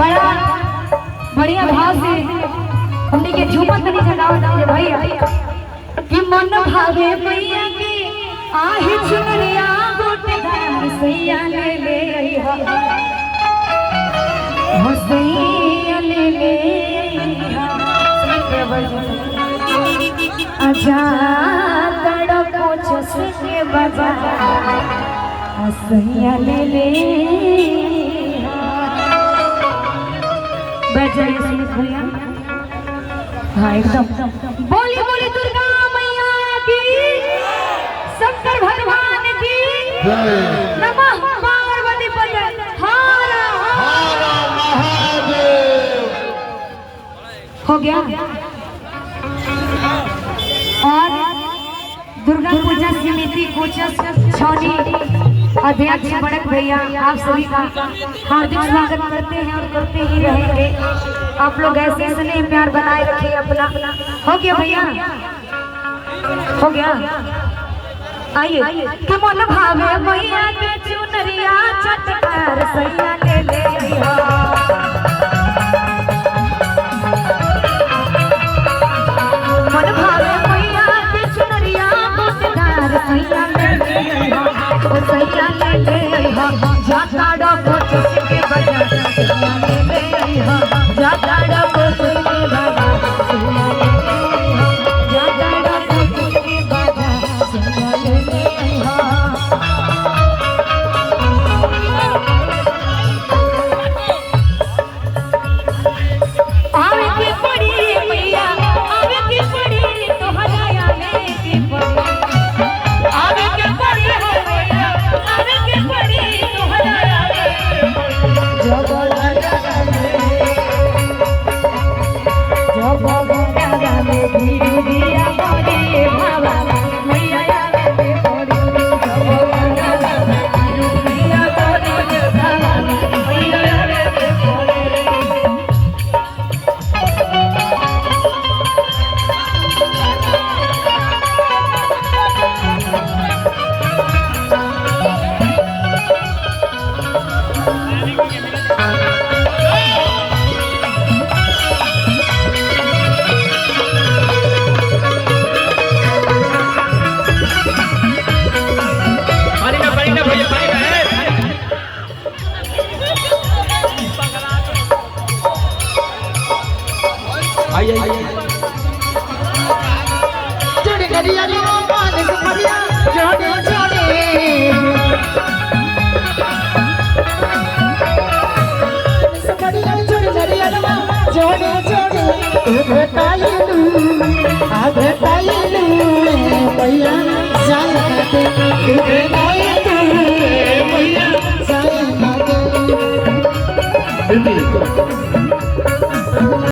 बड़ा बढ़िया भाव से हमने के झूमत नहीं जगाओ दे भैया कि मन भावे मैया के आही चुनरिया गोटेदार सैया ले ले हो सैया ले ले आजा तड़को चसके बाबा सैया ले ले बजाए सुमित भैया। हाँ एकदम बोली बोली दुर्गा मैया की शंकर भगवान की नमः पार्वती पते हर हर महादेव। हो गया। और दुर्गा पूजा समिति कोचस छौनी अध्यक्ष बड़क भैया आप सभी का हार्दिक स्वागत करते हैं और करते ही रहेंगे। आप लोग ऐसे स्नेह प्यार बनाए रखिए अपना। हो गया भैया हो गया। आइए कि मन भावे मैया के चुनरिया चटकार सैया ले ले मन भावे मैया के चुनरिया चटकार सैया ले ले सैया ले ले जाता डको चुसके बजा सैया ले ले जाता डको चुसके बजा सैया ले ले जाता डको चुसके बजा सैया ले ले आवे की पड़ी मैया आवे की पड़ी तो हजाया ले की पड़ी आवे की पड़ी मैया आवे की पड़ी तो हजाया ले जब लगा में धीरे दिया पड़ी भावा मैया आवे की पड़ी जब लगा में धीरे दिया पड़ी भावा मैया आवे की पड़ी। जोड़े करिया लो मान के बढ़िया जोड़े जोड़े बढ़िया जोड़े करिया लो जोड़े जोड़े आधे ताईलू भैया जान के